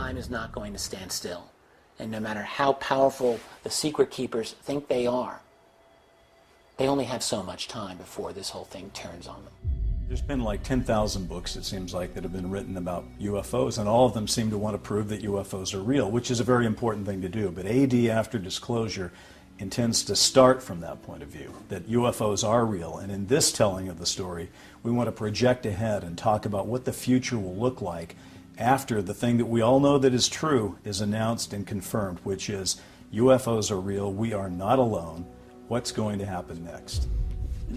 time is not going to stand still. And no matter how powerful the secret keepers think they are, they only have so much time before this whole thing turns on them. There's been like 10,000 books, it seems like, that have been written about UFOs, and all of them seem to want to prove that UFOs are real, which is a very important thing to do. But AD After Disclosure intends to start from that point of view, that UFOs are real. And in this telling of the story, we want to project ahead and talk about what the future will look like after the thing that we all know that is true is announced and confirmed, which is UFOs are real, we are not alone. What's going to happen next?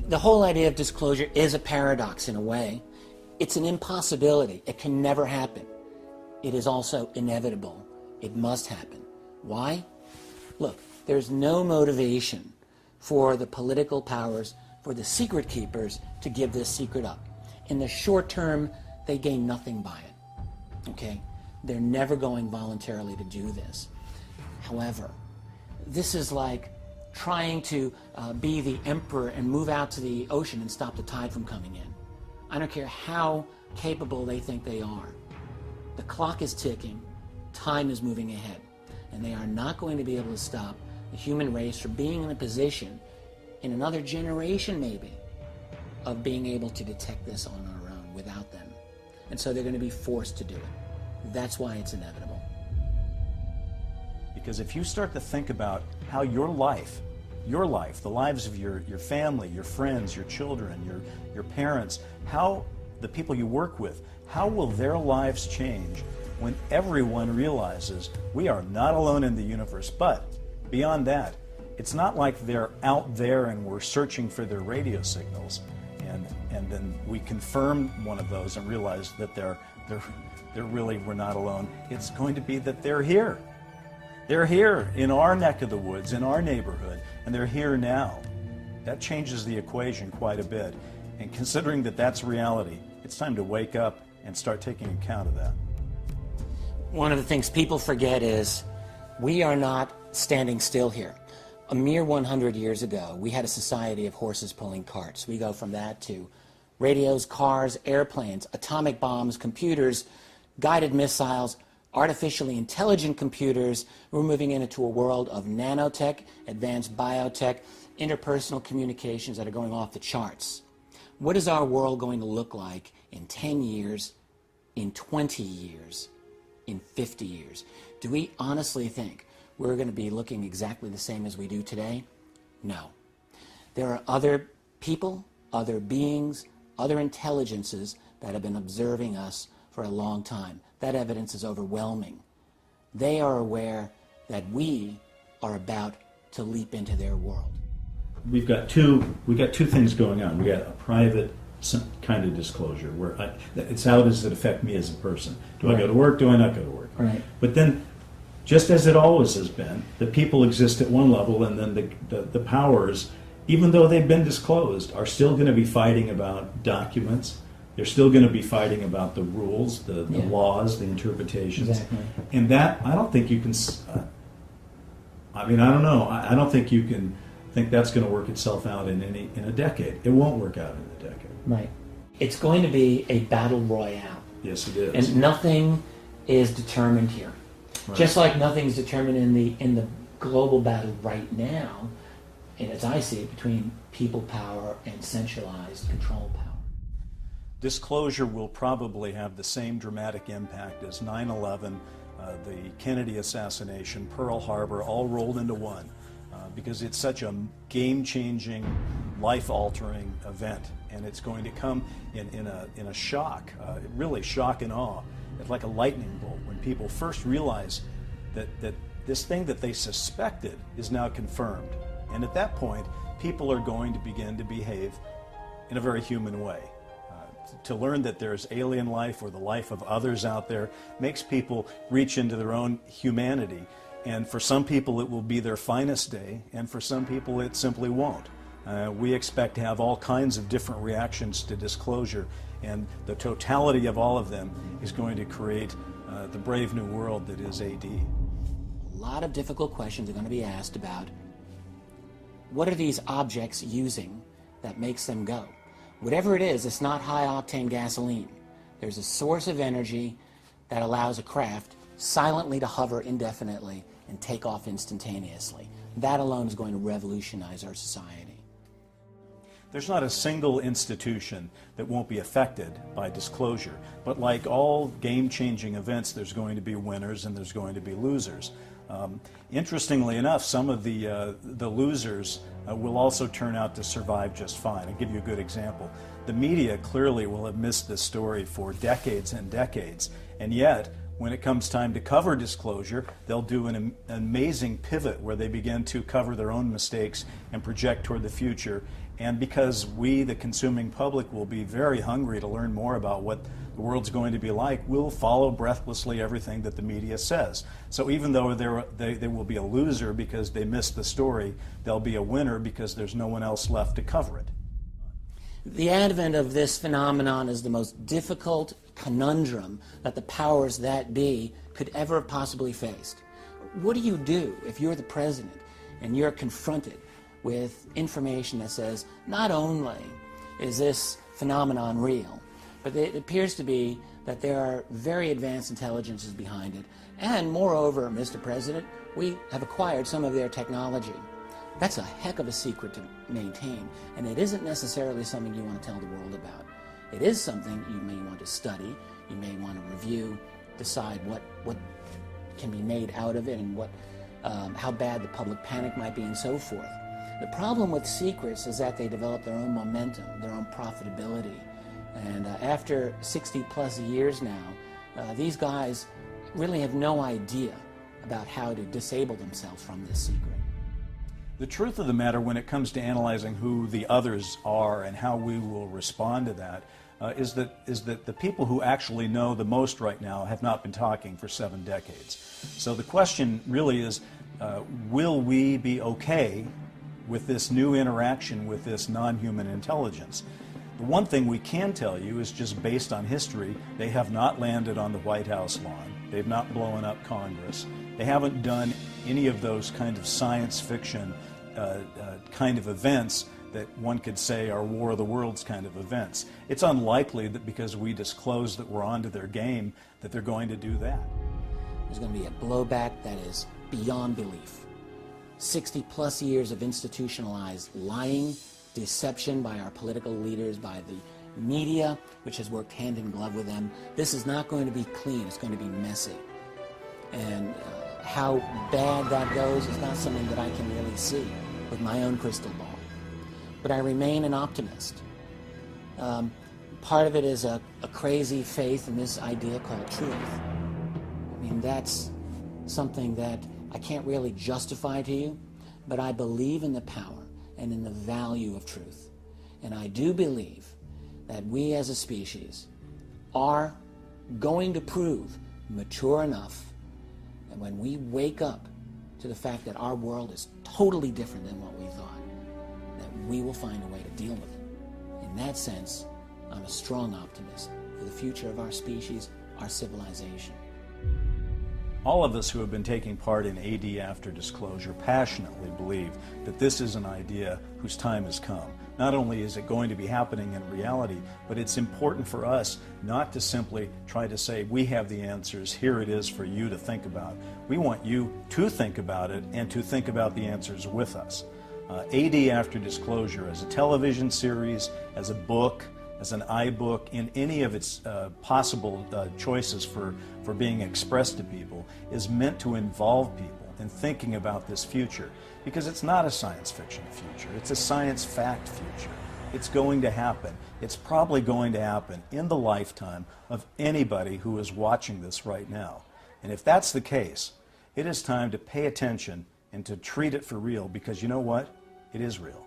The whole idea of disclosure is a paradox in a way. It's an impossibility. It can never happen. It is also inevitable. It must happen. Why? Look, there's no motivation for the political powers, for the secret keepers, to give this secret up. In the short term, they gain nothing by it. Okay? They're never going voluntarily to do this. However, this is like trying to be the emperor and move out to the ocean and stop the tide from coming in. I don't care how capable they think they are. The clock is ticking, time is moving ahead, and they are not going to be able to stop the human race from being in a position, in another generation maybe, of being able to detect this on our own without them. And so they're going to be forced to do it. That's why it's inevitable. Because if you start to think about how your life, the lives of your family, your friends, your children, your parents, how the people you work with, how will their lives change when everyone realizes we are not alone in the universe? But beyond that, it's not like they're out there and we're searching for their radio signals, and then we confirm one of those and realize that they're really, we're not alone. It's going to be that they're here. They're here in our neck of the woods, in our neighborhood, and they're here now. That changes the equation quite a bit. And considering that that's reality, it's time to wake up and start taking account of that. One of the things people forget is we are not standing still here. A mere 100 years ago, we had a society of horses pulling carts. We go from that to radios, cars, airplanes, atomic bombs, computers, guided missiles, artificially intelligent computers. We're moving into a world of nanotech, advanced biotech, interpersonal communications that are going off the charts. What is our world going to look like in 10 years, in 20 years, in 50 years? Do we honestly think we're going to be looking exactly the same as we do today? No. There are other people, other beings, other intelligences that have been observing us for a long time. That evidence is overwhelming. They are aware that we are about to leap into their world. We've got two things going on. We got a private kind of disclosure where it's how does it affect me as a person? Do I go to work? Do I not go to work? Right. But then, just as it always has been, the people exist at one level, and then the powers, even though they've been disclosed, are still going to be fighting about documents. They're still going to be fighting about the rules, the laws, the interpretations. Exactly. And that, I don't think you can, I don't know. I don't think you can think that's going to work itself out in a decade. It won't work out in a decade. Right. It's going to be a battle royale. Yes, it is. And nothing is determined here. Right. Just like nothing's determined in the global battle right now, and as I see it, between people power and centralized control power. Disclosure will probably have the same dramatic impact as 9/11, the Kennedy assassination, Pearl Harbor, all rolled into one, because it's such a game-changing, life-altering event, and it's going to come in a shock, really shock and awe. It's like a lightning bolt when people first realize that this thing that they suspected is now confirmed, and at that point, people are going to begin to behave in a very human way. To learn that there's alien life or the life of others out there makes people reach into their own humanity. And for some people it will be their finest day, and for some people it simply won't. We expect to have all kinds of different reactions to disclosure, and the totality of all of them is going to create the brave new world that is AD. A lot of difficult questions are going to be asked about what are these objects using that makes them go? Whatever it is, it's not high-octane gasoline. There's a source of energy that allows a craft silently to hover indefinitely and take off instantaneously. That alone is going to revolutionize our society. There's not a single institution that won't be affected by disclosure, but like all game-changing events, there's going to be winners and there's going to be losers. Interestingly enough, some of the losers will also turn out to survive just fine. I'll give you a good example. The media clearly will have missed this story for decades and decades, and yet when it comes time to cover disclosure, they'll do an amazing pivot where they begin to cover their own mistakes and project toward the future. And because we, the consuming public, will be very hungry to learn more about what the world's going to be like, we'll follow breathlessly everything that the media says. So even though they will be a loser because they missed the story, they'll be a winner because there's no one else left to cover it. The advent of this phenomenon is the most difficult conundrum that the powers that be could ever have possibly faced. What do you do if you're the president and you're confronted with information that says not only is this phenomenon real, but it appears to be that there are very advanced intelligences behind it, and moreover, Mr. President, we have acquired some of their technology. That's a heck of a secret to maintain, and it isn't necessarily something you want to tell the world about. It is something you may want to study, you may want to review, decide what can be made out of it and how bad the public panic might be and so forth. The problem with secrets is that they develop their own momentum, their own profitability. And after 60 plus years now, these guys really have no idea about how to disable themselves from this secret. The truth of the matter when it comes to analyzing who the others are and how we will respond to that is that the people who actually know the most right now have not been talking for 7 decades. So the question really is, will we be okay with this new interaction with this non-human intelligence? The one thing we can tell you is just based on history, they have not landed on the White House lawn. They've not blown up Congress. They haven't done any of those kind of science fiction kind of events that one could say are War of the Worlds kind of events. It's unlikely that because we disclose that we're onto their game that they're going to do that. There's going to be a blowback that is beyond belief. 60 plus years of institutionalized lying, deception by our political leaders, by the media, which has worked hand in glove with them. This is not going to be clean, it's going to be messy. And how bad that goes is not something that I can really see with my own crystal ball. But I remain an optimist. Part of it is a crazy faith in this idea called truth. I mean, that's something that I can't really justify to you, but I believe in the power and in the value of truth. And I do believe that we as a species are going to prove mature enough, and when we wake up to the fact that our world is totally different than what we thought, that we will find a way to deal with it. In that sense, I'm a strong optimist for the future of our species, our civilization. All of us who have been taking part in AD after disclosure passionately believe that this is an idea whose time has come. Not only is it going to be happening in reality, but it's important for us not to simply try to say, we have the answers, here it is for you to think about. We want you to think about it and to think about the answers with us. AD after disclosure as a television series, as a book, as an iBook, in any of its possible choices for being expressed to people, is meant to involve people in thinking about this future. Because it's not a science fiction future, it's a science fact future. It's going to happen. It's probably going to happen in the lifetime of anybody who is watching this right now. And if that's the case, it is time to pay attention and to treat it for real, because you know what? It is real.